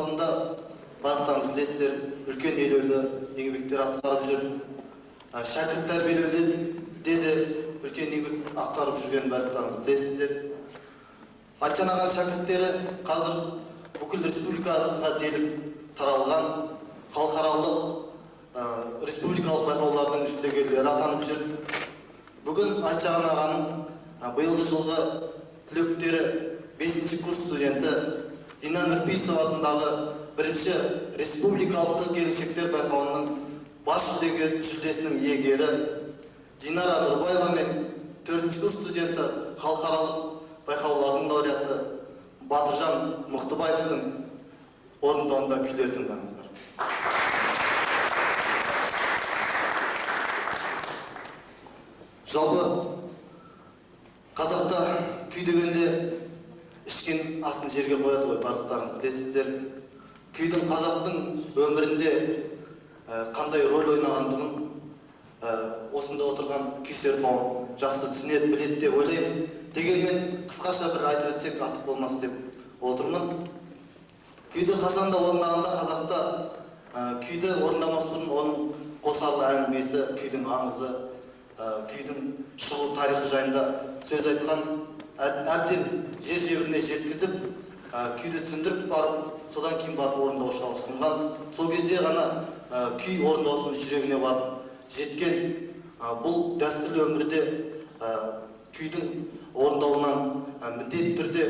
саласында барлықтарыңыз білесіздер, үлкен елеулі еңбектер атқарып жүр. Шәкірт тәрбиелеуде де үлкен еңбек атқарып жүрген барлықтарыңыз білесіздер. Айтжан ағаның шәкірттері қазір бүкіл республикаға деліп таралған халықаралық республикалық байқаулардың жүлдегерлері атанып жүр. Бүгін Айтжан ағаның биылғы жылғы түлектері 5-ші курс студенті Дина Нұрпейісова атындағы 1-ші республикалық қыз-келіншектер байқауының бас жүлдесінің иегері Динара Нұрбаева мен 4-ші курс студенті халықаралық байқаулардың лауреаты Батыржан Мұқтыбаевтың орындауында күйлер тыңдаңыздар. Жалпы қазақта күй дегенде ішкен асын жерге қояды ғой, барлықтарыңыз білесіздер. Күйдің қазақтың өмірінде қандай рөл ойнағандығын осында отырған күйшілер қауым жақсы түсінеді, біледі деп ойлаймын. Дегенмен қысқаша бір айтып өтсек артық болмас деп отырмын. Күйді қашанда орындағанда қазақта күйді орындамас бұрын оның қосарлы әңгімесі, күйдің аңызы, күйдің шығу тарихы жайында сөз айтқан, әбден жер-жебіріне жеткізіп, күйді түсіндіріп барып, содан кейін барып орындаушыға ұсынған. Сол кезде ғана күй орындаушының жүрегіне барып жеткен. Бұл дәстүрлі өмірде күйдің орындауынан міндетті түрде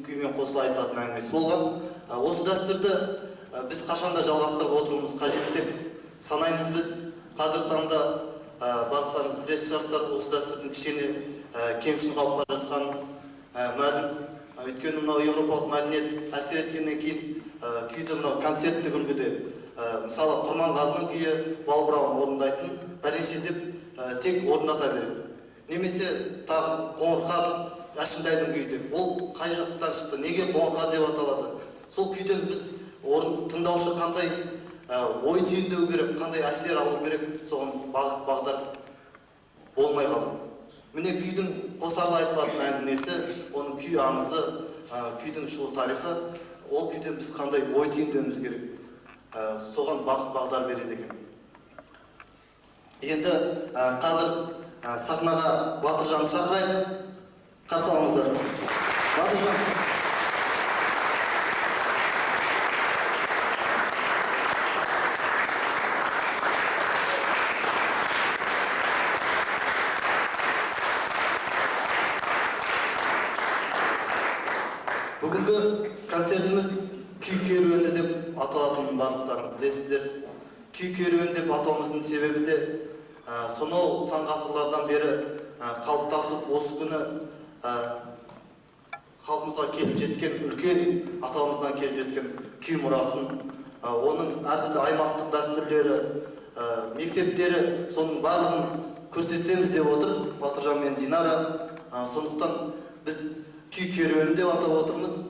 күймен қосыла айтылатын әңгімесі болған. Осы дәстүрді біз қашанда жалғастырып отыруымыз қажет деп санаймыз біз. Қазір таңда барлықтарыңыз білетін шығарсыздар, осы дәстүрдің кішкене кемшін қалып бара жатқанын мәлім. Өйткені мынау еуропалық мәдениет әсер еткеннен кейін күйді мынау концерттік үлгіде, мысалы Құрманғазының күйі балбырауын орындайтын пәленшелеп тек орындата береді. Немесе тағы Қоңырқаз Әшімдайдың күйі деп. Ол қай жақтан шықты, неге Қоңырқаз деп аталады? Сол күйден біз тыңдаушы қандай ой түйіндеу керек, қандай әсер алу керек, соған бағыт бағдар болмай қалады. Міне күйдің қосарлы айтылатын әңгімесі, оның күй аңызы, күйдің шығу тарихы, ол күйден біз қандай ой түйіндеуіміз керек, соған бағыт бағдар береді екен. Енді қазір сахнаға Батыржанды шақырайық. Қарсы алыңыздар. Батыржан. Бүгінгі концертіміз күй керуені деп аталатынын барлықтарыңыз білесіздер. Күй керуені деп атауымыздың себебі де сонау сан ғасырлардан бері қалыптасып, осы күні халқымызға келіп жеткен, үлкен атамыздан келіп жеткен күй мұрасын, оның әртүрлі аймақтық дәстүрлері, мектептері, соның барлығын көрсетеміз деп отыр Батыржан мен Динара. Сондықтан біз күй керуені деп атап отырмыз.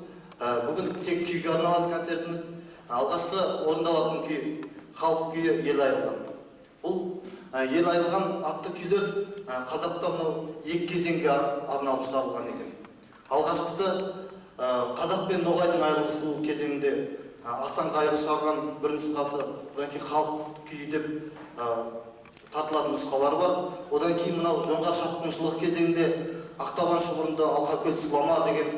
Бүгін тек күйге арналған концертіміз. Алғашқы орындалатын күй халық күйі «Ел айрылған». Бұл «Ел айрылған» атты күйлер қазақта мынау екі кезеңге арналып шығарылған екен. Алғашқысы қазақ пен ноғайдың айырылысу кезеңінде асан қайғы шығарған бір нұсқасы, одан кейін халық күйі деп тартылатын нұсқалар бар. Одан кейін мынау жоңғар шапқыншылық кезеңінде Ақтабан шұбырынды Алқакөл Сұлама деген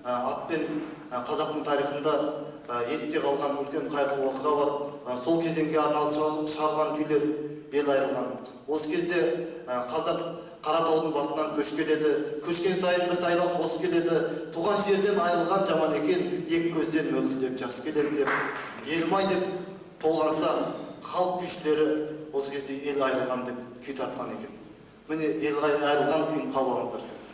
атпен қазақтың тарихында есте қалған үлкен қайғылы оқиға бар. Сол кезеңге арналып шығарған күйлер «Ел айрылған». Осы кезде қазақ Қаратаудың басынан көш келеді, көшкен сайын бір тайлақ бос келеді, туған жерден айрылған жаман екен, екі көзден мөлтілдеп жақсы келеді деп, елмай деп толғанса, халық күйшілері осы кезде «Ел айрылған» деп күй тартқан екен. Міне «Ел айрылған» күйін қалуыңыздар қазір.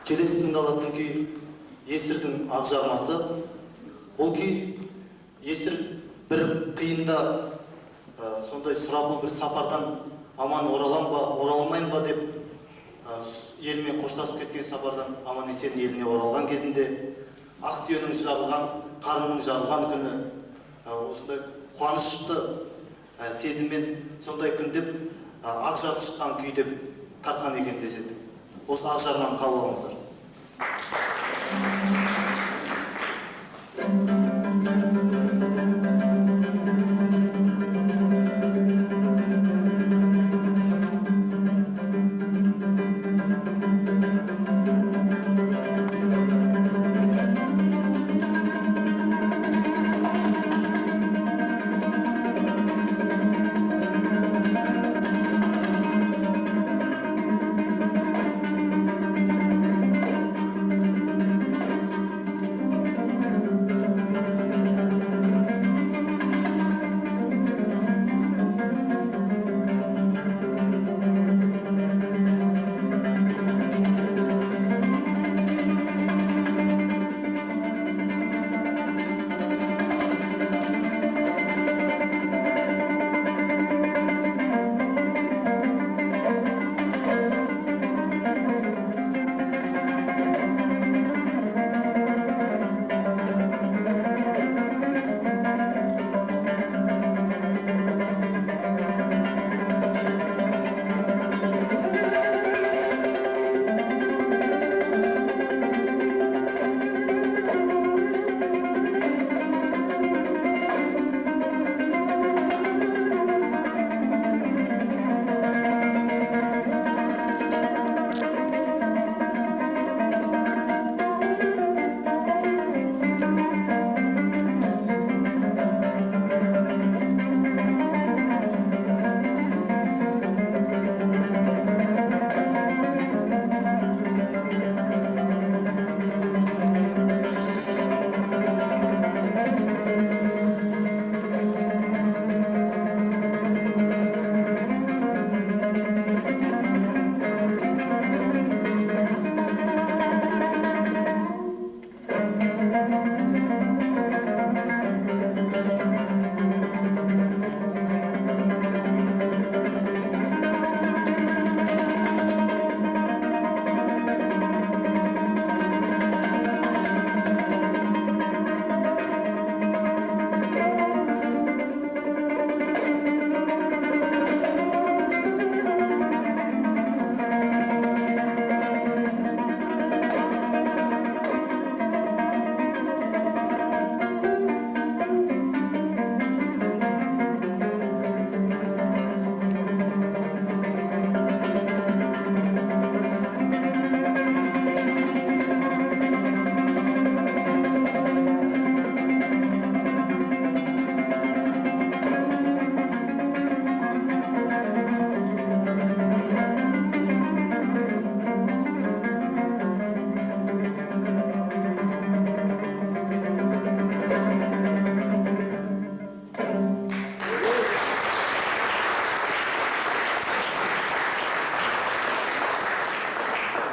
келесі тыңдалатын күй Есірдің Ақжармасы. Бұл күй Есір бір қиында сондай сұрапыл бір сапардан аман оралам ба, оралмайын ба деп елмен қоштасып кеткен сапардан аман есен еліне оралған кезінде ақ түйенің жарылған, қарынның жарылған күні осындай қуанышты сезіммен сондай күн деп ақ жарып шыққан күй деп тартқан екен деседі. Осы ақ жарманы қабыл алыңыздар.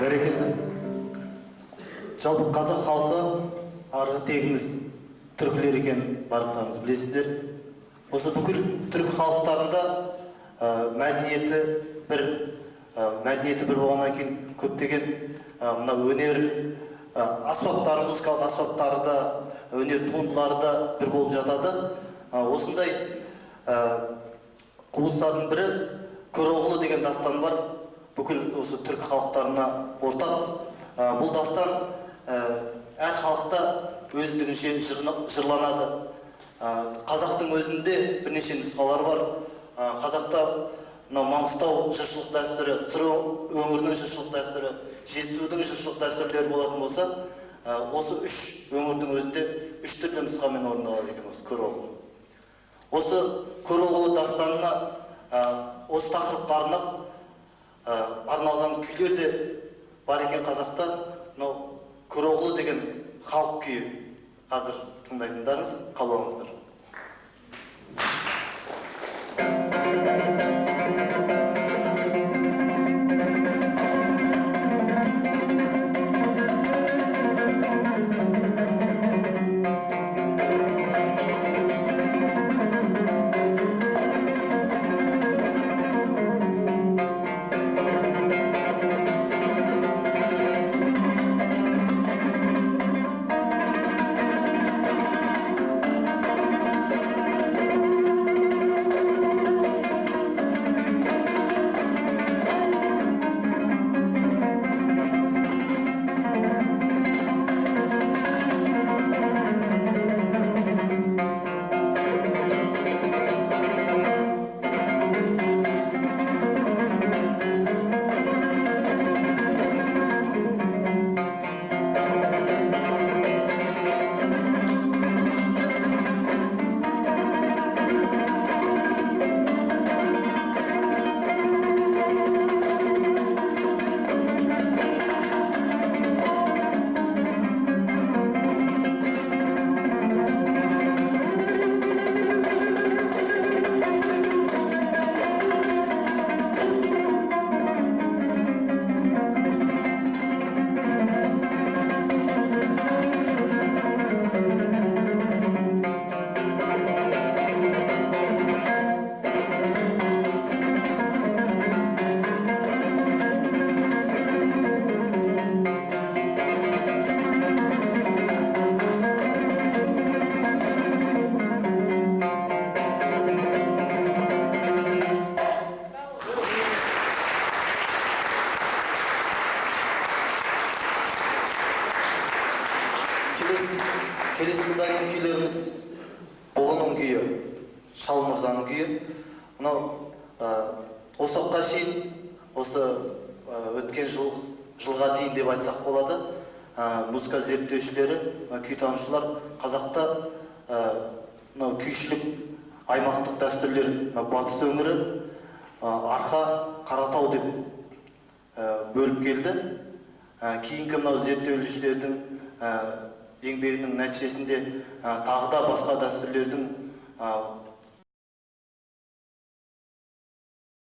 Бәрекелді. Жалпы қазақ халқы арғы тегіміз түркілер екен барлықтарыңыз білесіздер. Осы бүкіл түркі халықтарында мәдениеті бір болғаннан кейін көптеген мына өнер аспаптары, музыкалық аспаптары да, өнер туындылары да бір болып жатады. Осындай құбылыстардың бірі Көроғлы деген дастан бар. Бүкіл осы түркі халықтарына ортақ. Бұл дастан әр халықта өздігінше жырланады. Қазақтың өзінде бірнеше нұсқалар бар. Қазақта Маңғыстау жыршылық дәстүрі, Сыр өңірінің жыршылық дәстүрі, Жетісудың жыршылық дәстүрлері болатын болса, осы үш өңірдің өзінде үш түрлі нұсқамен орындалады екен осы Көроғлы. Осы Көроғлы дастанына осы тақырыпқа арналған күйлер де бар екен қазақта. Мынау Көроғлы деген халық күйі. Қазір тыңдайтындарыңыз, қабыл алыңыздар. Шал мырзаның күйі. Мынау осы уақытқа шейін, осы өткен жылға дейін деп айтсақ болады, музыка зерттеушілері, күйтанушылар қазақта күйшілік аймақтық дәстүрлер батыс өңірі, арқа, Қаратау деп бөліп келді. Кейінгі мынау зерттеушілердің еңбегінің нәтижесінде тағы да басқа дәстүрлердің